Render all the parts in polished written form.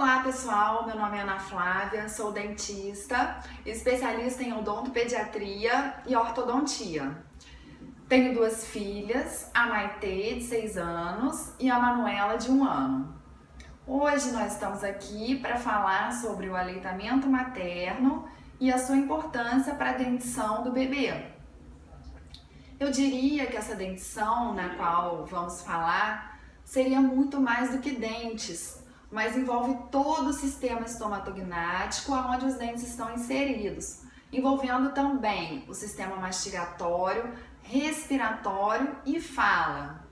Olá pessoal, meu nome é Ana Flávia, sou dentista, especialista em odontopediatria e ortodontia. Tenho duas filhas, a Maitê, de 6 anos, e a Manuela, de 1 ano. Hoje nós estamos aqui para falar sobre o aleitamento materno e a sua importância para a dentição do bebê. Eu diria que essa dentição na qual vamos falar seria muito mais do que dentes, mas envolve todo o sistema estomatognático onde os dentes estão inseridos, envolvendo também o sistema mastigatório, respiratório e fala.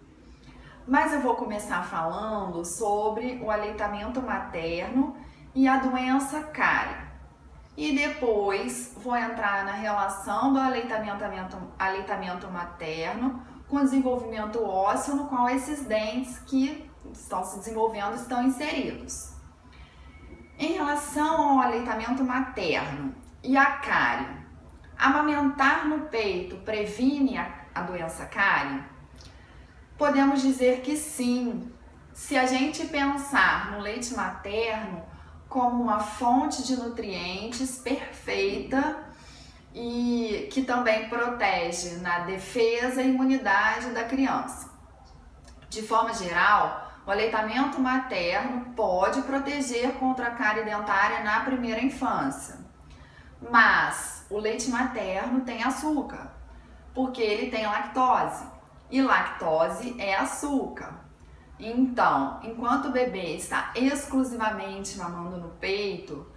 Mas eu vou começar falando sobre o aleitamento materno e a doença cárie. E depois vou entrar na relação do aleitamento materno com o desenvolvimento ósseo, no qual esses dentes que estão se desenvolvendo estão inseridos. Em relação ao aleitamento materno e a cárie, amamentar no peito previne a doença cárie? Podemos dizer que sim, se a gente pensar no leite materno como uma fonte de nutrientes perfeita e que também protege na defesa e imunidade da criança. De forma geral, o aleitamento materno pode proteger contra a cárie dentária na primeira infância, mas o leite materno tem açúcar, porque ele tem lactose, e lactose é açúcar. Então, enquanto o bebê está exclusivamente mamando no peito,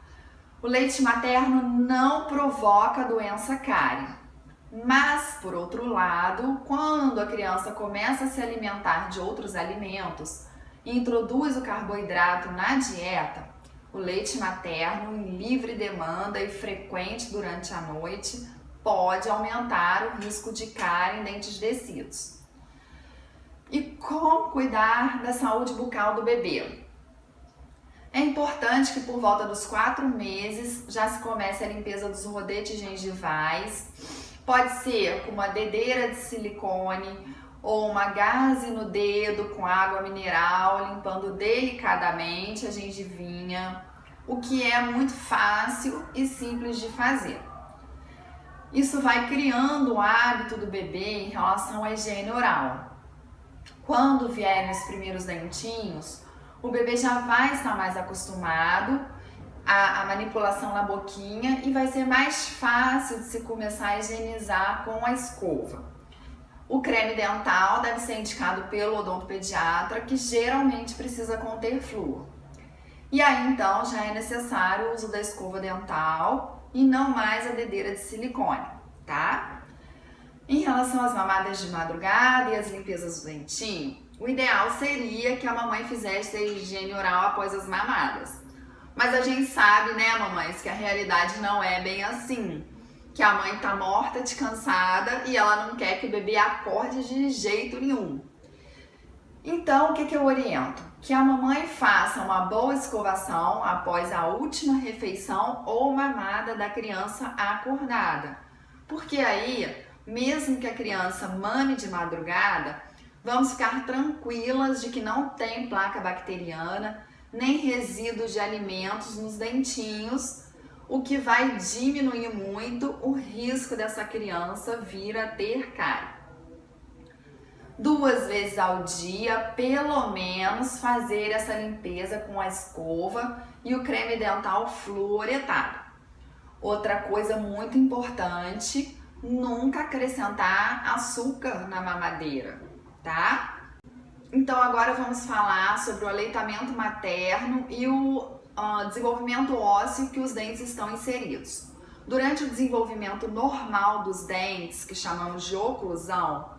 o leite materno não provoca a doença cárie. Mas, por outro lado, quando a criança começa a se alimentar de outros alimentos e introduz o carboidrato na dieta, o leite materno em livre demanda e frequente durante a noite pode aumentar o risco de cárie em dentes descidos. E como cuidar da saúde bucal do bebê? É importante que por volta dos 4 meses já se comece a limpeza dos rodetes gengivais. Pode ser com uma dedeira de silicone ou uma gaze no dedo com água mineral, limpando delicadamente a gengivinha, o que é muito fácil e simples de fazer. Isso vai criando o hábito do bebê em relação à higiene oral. Quando vierem os primeiros dentinhos, o bebê já vai estar mais acostumado à manipulação na boquinha e vai ser mais fácil de se começar a higienizar com a escova. O creme dental deve ser indicado pelo odontopediatra, que geralmente precisa conter flúor. E aí então já é necessário o uso da escova dental e não mais a dedeira de silicone, tá? Em relação às mamadas de madrugada e as limpezas do dentinho, o ideal seria que a mamãe fizesse a higiene oral após as mamadas. Mas a gente sabe, né, mamães, que a realidade não é bem assim. Que a mãe tá morta de cansada e ela não quer que o bebê acorde de jeito nenhum. Então, o que eu oriento? Que a mamãe faça uma boa escovação após a última refeição ou mamada da criança acordada. Porque aí, mesmo que a criança mame de madrugada, vamos ficar tranquilas de que não tem placa bacteriana, nem resíduos de alimentos nos dentinhos, o que vai diminuir muito o risco dessa criança vir a ter cárie. 2 vezes ao dia, pelo menos, fazer essa limpeza com a escova e o creme dental fluoretado. Outra coisa muito importante, nunca acrescentar açúcar na mamadeira, tá? Então agora vamos falar sobre o aleitamento materno e o desenvolvimento ósseo que os dentes estão inseridos. Durante o desenvolvimento normal dos dentes, que chamamos de oclusão,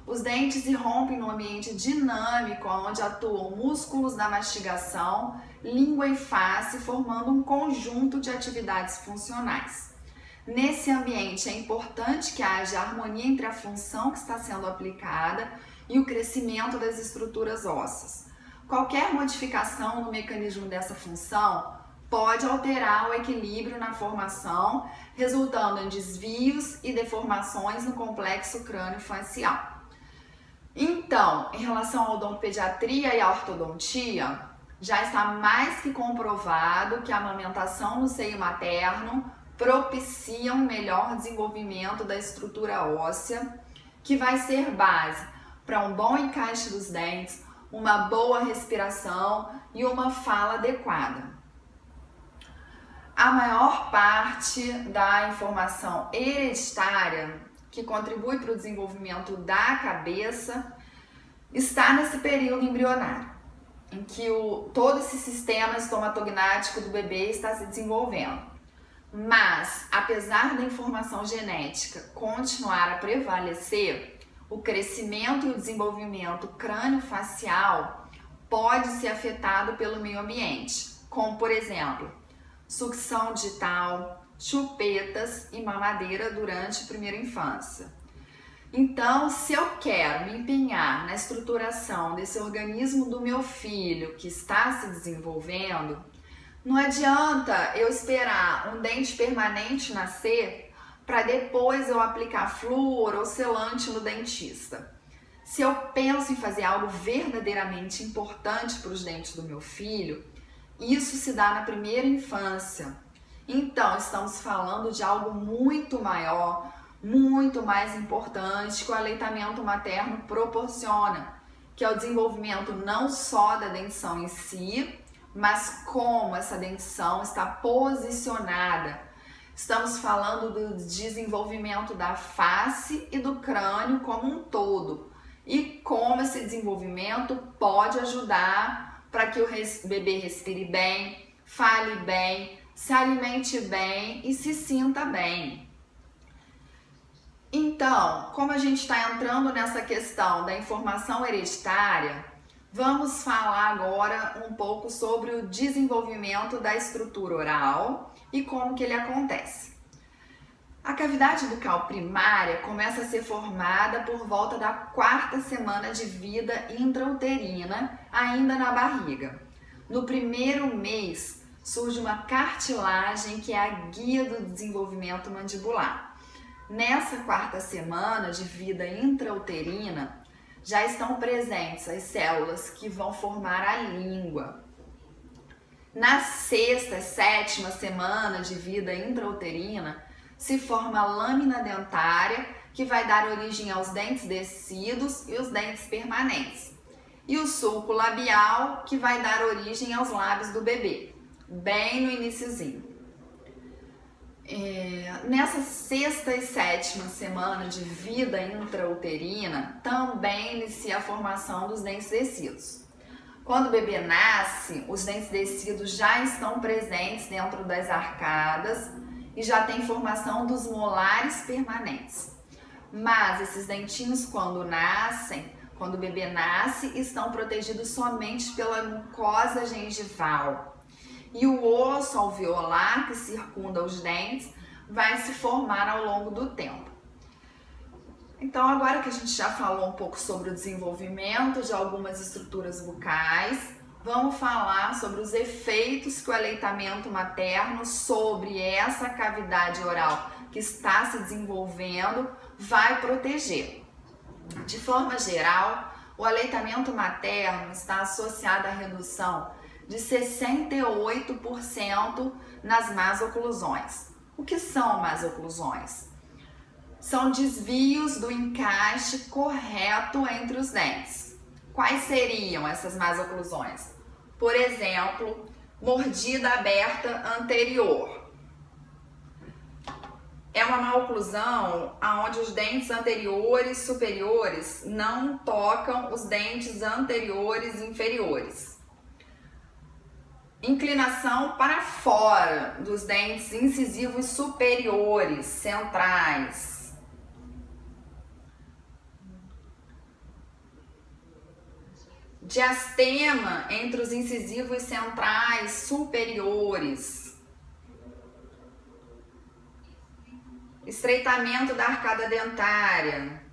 os dentes irrompem num ambiente dinâmico onde atuam músculos da mastigação, língua e face, formando um conjunto de atividades funcionais. Nesse ambiente é importante que haja harmonia entre a função que está sendo aplicada e o crescimento das estruturas ósseas. Qualquer modificação no mecanismo dessa função pode alterar o equilíbrio na formação, resultando em desvios e deformações no complexo crânio-facial. Então, em relação à odontopediatria e à ortodontia, Já está mais que comprovado que a amamentação no seio materno propicia um melhor desenvolvimento da estrutura óssea, que vai ser base para um bom encaixe dos dentes, uma boa respiração e uma fala adequada. A maior parte da informação hereditária que contribui para o desenvolvimento da cabeça está nesse período embrionário, em que todo esse sistema estomatognático do bebê está se desenvolvendo. Mas, apesar da informação genética continuar a prevalecer, o crescimento e o desenvolvimento crânio-facial pode ser afetado pelo meio ambiente, como, por exemplo, sucção digital, chupetas e mamadeira durante a primeira infância. Então, se eu quero me empenhar na estruturação desse organismo do meu filho que está se desenvolvendo, não adianta eu esperar um dente permanente nascer para depois eu aplicar flúor ou selante no dentista. Se eu penso em fazer algo verdadeiramente importante para os dentes do meu filho, isso se dá na primeira infância. Então, estamos falando de algo muito maior, muito mais importante que o aleitamento materno proporciona, que é o desenvolvimento não só da dentição em si, mas como essa dentição está posicionada. Estamos falando do desenvolvimento da face e do crânio como um todo e como esse desenvolvimento pode ajudar para que o bebê respire bem, fale bem, se alimente bem e se sinta bem. Então, como a gente está entrando nessa questão da informação hereditária, vamos falar agora um pouco sobre o desenvolvimento da estrutura oral e como que ele acontece. A cavidade bucal primária começa a ser formada por volta da 4ª semana de vida intrauterina, ainda na barriga. No primeiro mês, surge uma cartilagem que é a guia do desenvolvimento mandibular. Nessa 4ª semana de vida intrauterina, já estão presentes as células que vão formar a língua. Na 6ª e 7ª semana de vida intrauterina, se forma a lâmina dentária, que vai dar origem aos dentes descidos e os dentes permanentes. E o sulco labial, que vai dar origem aos lábios do bebê, bem no iniciozinho. Nessa 6ª e 7ª semana de vida intrauterina, também inicia a formação dos dentes descidos. Quando o bebê nasce, os dentes descidos já estão presentes dentro das arcadas e já tem formação dos molares permanentes. Mas esses dentinhos, quando o bebê nasce, estão protegidos somente pela mucosa gengival. E o osso alveolar que circunda os dentes vai se formar ao longo do tempo. Então, agora que a gente já falou um pouco sobre o desenvolvimento de algumas estruturas bucais, vamos falar sobre os efeitos que o aleitamento materno sobre essa cavidade oral que está se desenvolvendo vai proteger. De forma geral, o aleitamento materno está associado à redução de 68% nas más oclusões. O que são más oclusões? São desvios do encaixe correto entre os dentes. Quais seriam essas más oclusões? Por exemplo, mordida aberta anterior. É uma má oclusão onde os dentes anteriores e superiores não tocam os dentes anteriores e inferiores. Inclinação para fora dos dentes incisivos superiores, centrais. Diastema entre os incisivos centrais superiores. Estreitamento da arcada dentária.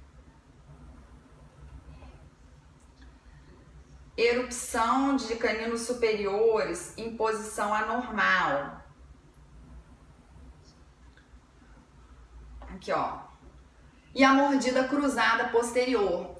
Erupção de caninos superiores em posição anormal. Aqui, ó. E a mordida cruzada posterior.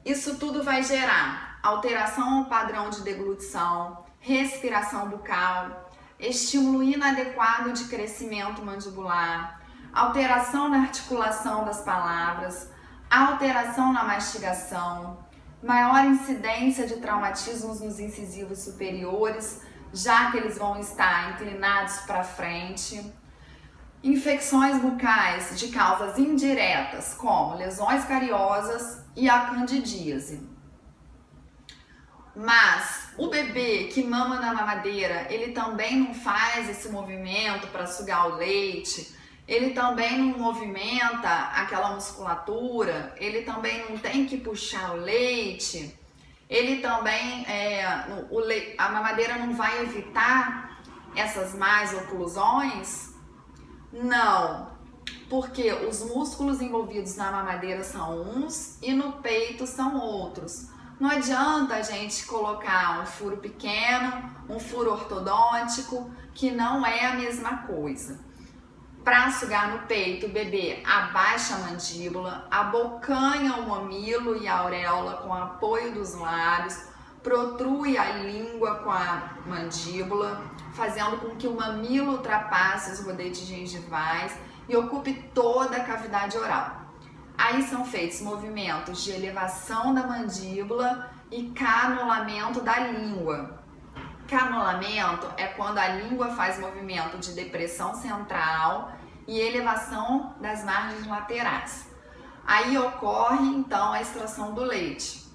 Isso tudo vai gerar alteração no padrão de deglutição, respiração bucal, estímulo inadequado de crescimento mandibular, alteração na articulação das palavras, alteração na mastigação, maior incidência de traumatismos nos incisivos superiores, já que eles vão estar inclinados para frente, infecções bucais de causas indiretas, como lesões cariosas e a candidíase. Mas o bebê que mama na mamadeira, ele também não faz esse movimento para sugar o leite, ele também não movimenta aquela musculatura, ele também não tem que puxar o leite, ele também, a mamadeira não vai evitar essas más oclusões? Não, porque os músculos envolvidos na mamadeira são uns e no peito são outros. Não adianta a gente colocar um furo pequeno, um furo ortodôntico, que não é a mesma coisa. Para sugar no peito, o bebê abaixa a mandíbula, abocanha o mamilo e a auréola com o apoio dos lábios, protrui a língua com a mandíbula, fazendo com que o mamilo ultrapasse os rodetes gengivais e ocupe toda a cavidade oral. Aí são feitos movimentos de elevação da mandíbula e canulamento da língua. Canulamento é quando a língua faz movimento de depressão central e elevação das margens laterais. Aí ocorre então a extração do leite.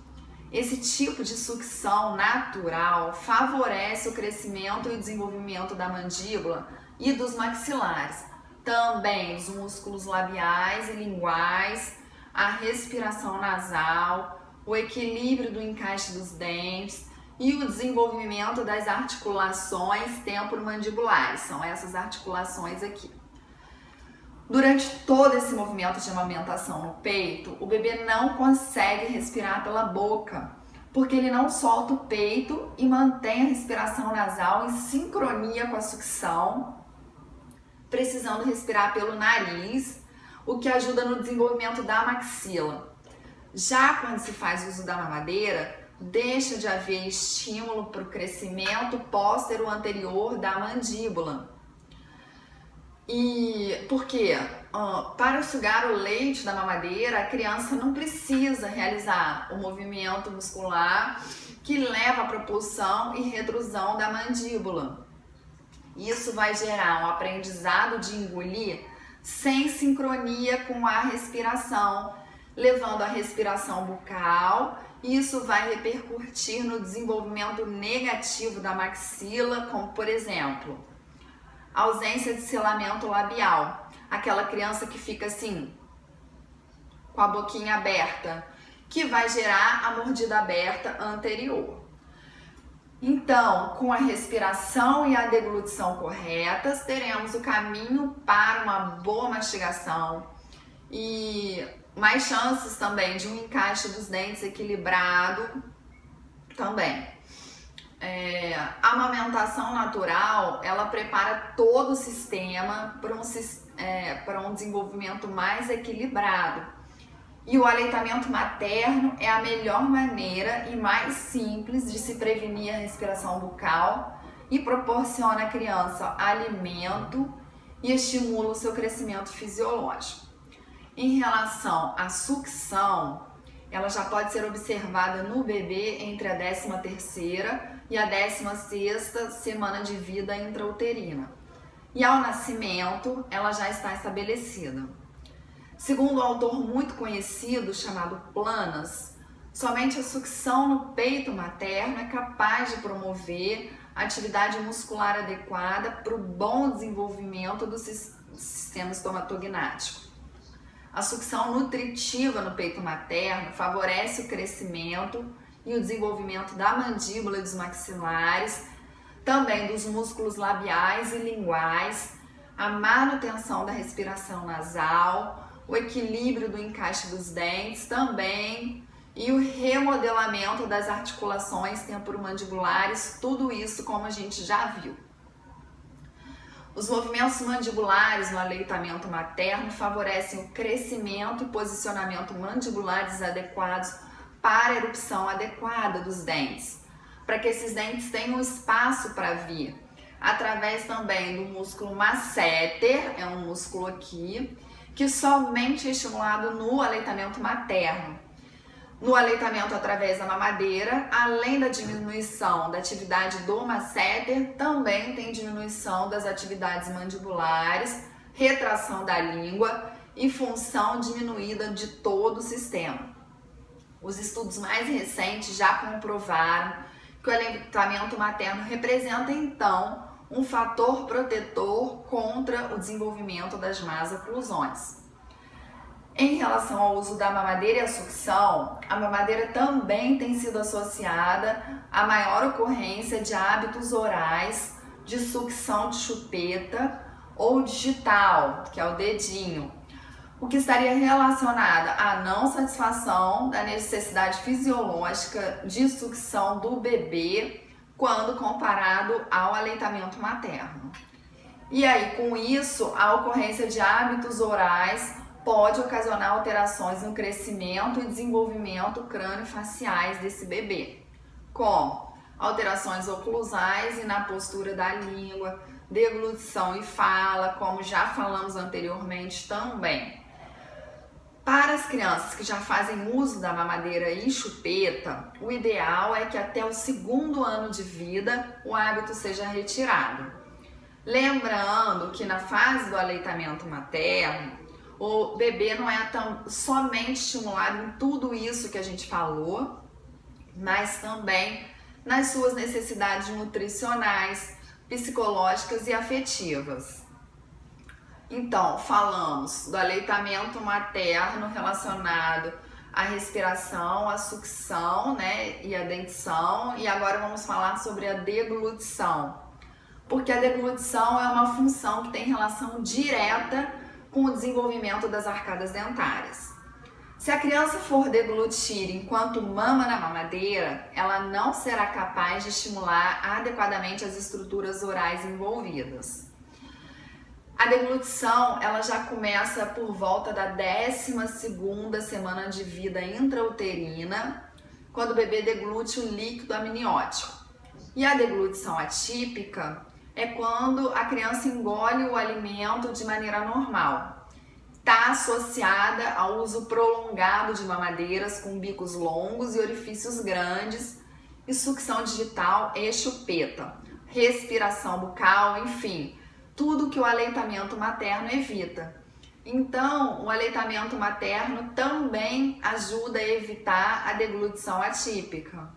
Esse tipo de sucção natural favorece o crescimento e o desenvolvimento da mandíbula e dos maxilares, também os músculos labiais e linguais, a respiração nasal, o equilíbrio do encaixe dos dentes e o desenvolvimento das articulações temporomandibulares. São essas articulações aqui. Durante todo esse movimento de amamentação no peito, o bebê não consegue respirar pela boca, porque ele não solta o peito e mantém a respiração nasal em sincronia com a sucção, precisando respirar pelo nariz, o que ajuda no desenvolvimento da maxila. Já quando se faz uso da mamadeira, deixa de haver estímulo para o crescimento póstero anterior da mandíbula. E por quê? Para sugar o leite da mamadeira, a criança não precisa realizar o movimento muscular que leva à propulsão e retrusão da mandíbula. Isso vai gerar um aprendizado de engolir sem sincronia com a respiração, levando à respiração bucal. Isso vai repercutir no desenvolvimento negativo da maxila, como por exemplo, ausência de selamento labial, aquela criança que fica assim, com a boquinha aberta, que vai gerar a mordida aberta anterior. Então, com a respiração e a deglutição corretas, teremos o caminho para uma boa mastigação e mais chances também de um encaixe dos dentes equilibrado também. A amamentação natural, ela prepara todo o sistema para um desenvolvimento mais equilibrado. E o aleitamento materno é a melhor maneira e mais simples de se prevenir a respiração bucal e proporciona à criança alimento e estimula o seu crescimento fisiológico. Em relação à sucção, ela já pode ser observada no bebê entre a 13ª e a 16ª semana de vida intrauterina. E ao nascimento, ela já está estabelecida. Segundo um autor muito conhecido chamado Planas, somente a sucção no peito materno é capaz de promover a atividade muscular adequada para o bom desenvolvimento do sistema estomatognático. A sucção nutritiva no peito materno favorece o crescimento e o desenvolvimento da mandíbula e dos maxilares, também dos músculos labiais e linguais, a manutenção da respiração nasal, o equilíbrio do encaixe dos dentes também e o remodelamento das articulações temporomandibulares, tudo isso como a gente já viu. Os movimentos mandibulares no aleitamento materno favorecem o crescimento e posicionamento mandibulares adequados para a erupção adequada dos dentes, para que esses dentes tenham espaço para vir, através também do músculo masseter, é um músculo aqui, que somente é estimulado no aleitamento materno. No aleitamento através da mamadeira, além da diminuição da atividade do masseter, também tem diminuição das atividades mandibulares, retração da língua e função diminuída de todo o sistema. Os estudos mais recentes já comprovaram que o aleitamento materno representa, então, um fator protetor contra o desenvolvimento das más oclusões. Em relação ao uso da mamadeira e a sucção, a mamadeira também tem sido associada à maior ocorrência de hábitos orais de sucção de chupeta ou digital, que é o dedinho, o que estaria relacionado à não satisfação da necessidade fisiológica de sucção do bebê quando comparado ao aleitamento materno. E aí, com isso, a ocorrência de hábitos orais pode ocasionar alterações no crescimento e desenvolvimento crânio-faciais desse bebê, como alterações oclusais e na postura da língua, deglutição e fala, como já falamos anteriormente também. Para as crianças que já fazem uso da mamadeira e chupeta, o ideal é que até o 2º ano de vida o hábito seja retirado. Lembrando que na fase do aleitamento materno, o bebê não é somente estimulado em tudo isso que a gente falou, mas também nas suas necessidades nutricionais, psicológicas e afetivas. Então, falamos do aleitamento materno relacionado à respiração, à sucção, né, e à dentição, e agora vamos falar sobre a deglutição, porque a deglutição é uma função que tem relação direta com o desenvolvimento das arcadas dentárias. Se a criança for deglutir enquanto mama na mamadeira, ela não será capaz de estimular adequadamente as estruturas orais envolvidas. A deglutição, ela já começa por volta da 12ª semana de vida intrauterina, quando o bebê deglute o líquido amniótico. E a deglutição atípica é quando a criança engole o alimento de maneira normal. Está associada ao uso prolongado de mamadeiras com bicos longos e orifícios grandes, e sucção digital e chupeta, respiração bucal, enfim, tudo que o aleitamento materno evita. Então, o aleitamento materno também ajuda a evitar a deglutição atípica.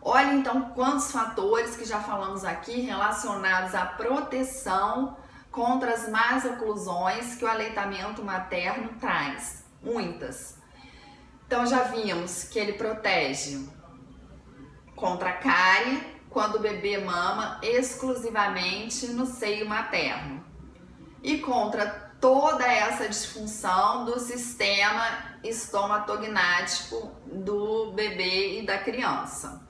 Olha então quantos fatores que já falamos aqui relacionados à proteção contra as más oclusões que o aleitamento materno traz. Muitas. Então já vimos que ele protege contra a cárie quando o bebê mama exclusivamente no seio materno e contra toda essa disfunção do sistema estomatognático do bebê e da criança.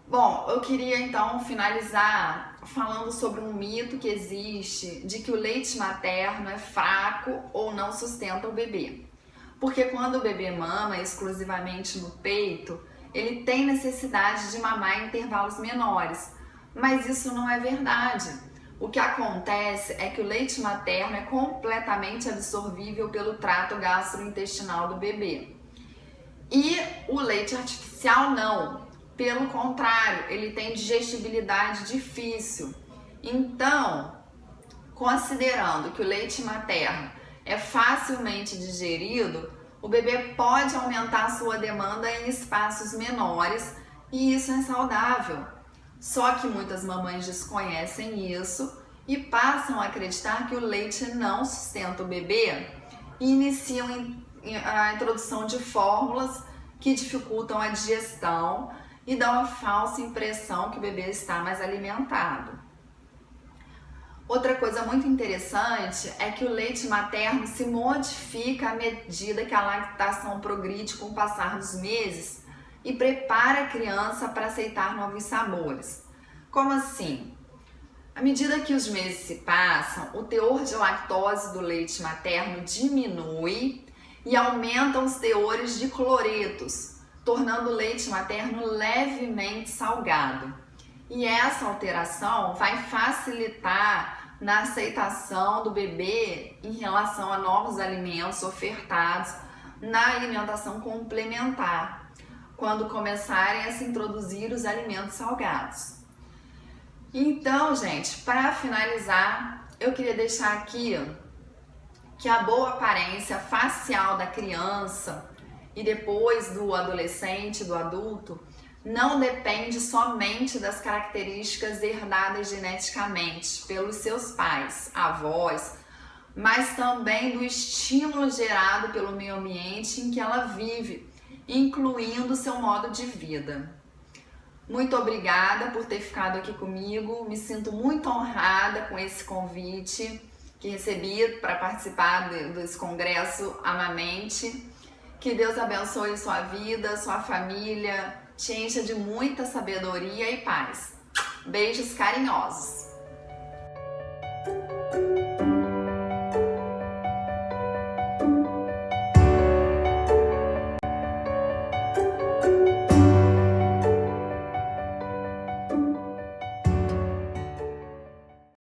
Bom, eu queria então finalizar falando sobre um mito que existe de que o leite materno é fraco ou não sustenta o bebê. Porque quando o bebê mama exclusivamente no peito, ele tem necessidade de mamar em intervalos menores, mas isso não é verdade. O que acontece é que o leite materno é completamente absorvível pelo trato gastrointestinal do bebê. E o leite artificial não. Pelo contrário, ele tem digestibilidade difícil. Então, considerando que o leite materno é facilmente digerido, o bebê pode aumentar sua demanda em espaços menores e isso é saudável. Só que muitas mamães desconhecem isso e passam a acreditar que o leite não sustenta o bebê e iniciam a introdução de fórmulas que dificultam a digestão e dão a falsa impressão que o bebê está mais alimentado. Outra coisa muito interessante é que o leite materno se modifica à medida que a lactação progride com o passar dos meses e prepara a criança para aceitar novos sabores. Como assim? À medida que os meses se passam, o teor de lactose do leite materno diminui e aumentam os teores de cloretos, tornando o leite materno levemente salgado. E essa alteração vai facilitar na aceitação do bebê em relação a novos alimentos ofertados na alimentação complementar, quando começarem a se introduzir os alimentos salgados. Então, gente, para finalizar, eu queria deixar aqui que a boa aparência facial da criança e depois do adolescente, do adulto, não depende somente das características herdadas geneticamente pelos seus pais, avós, mas também do estímulo gerado pelo meio ambiente em que ela vive, incluindo seu modo de vida. Muito obrigada por ter ficado aqui comigo, me sinto muito honrada com esse convite que recebi para participar desse congresso Amamente. Que Deus abençoe sua vida, sua família, te encha de muita sabedoria e paz. Beijos carinhosos!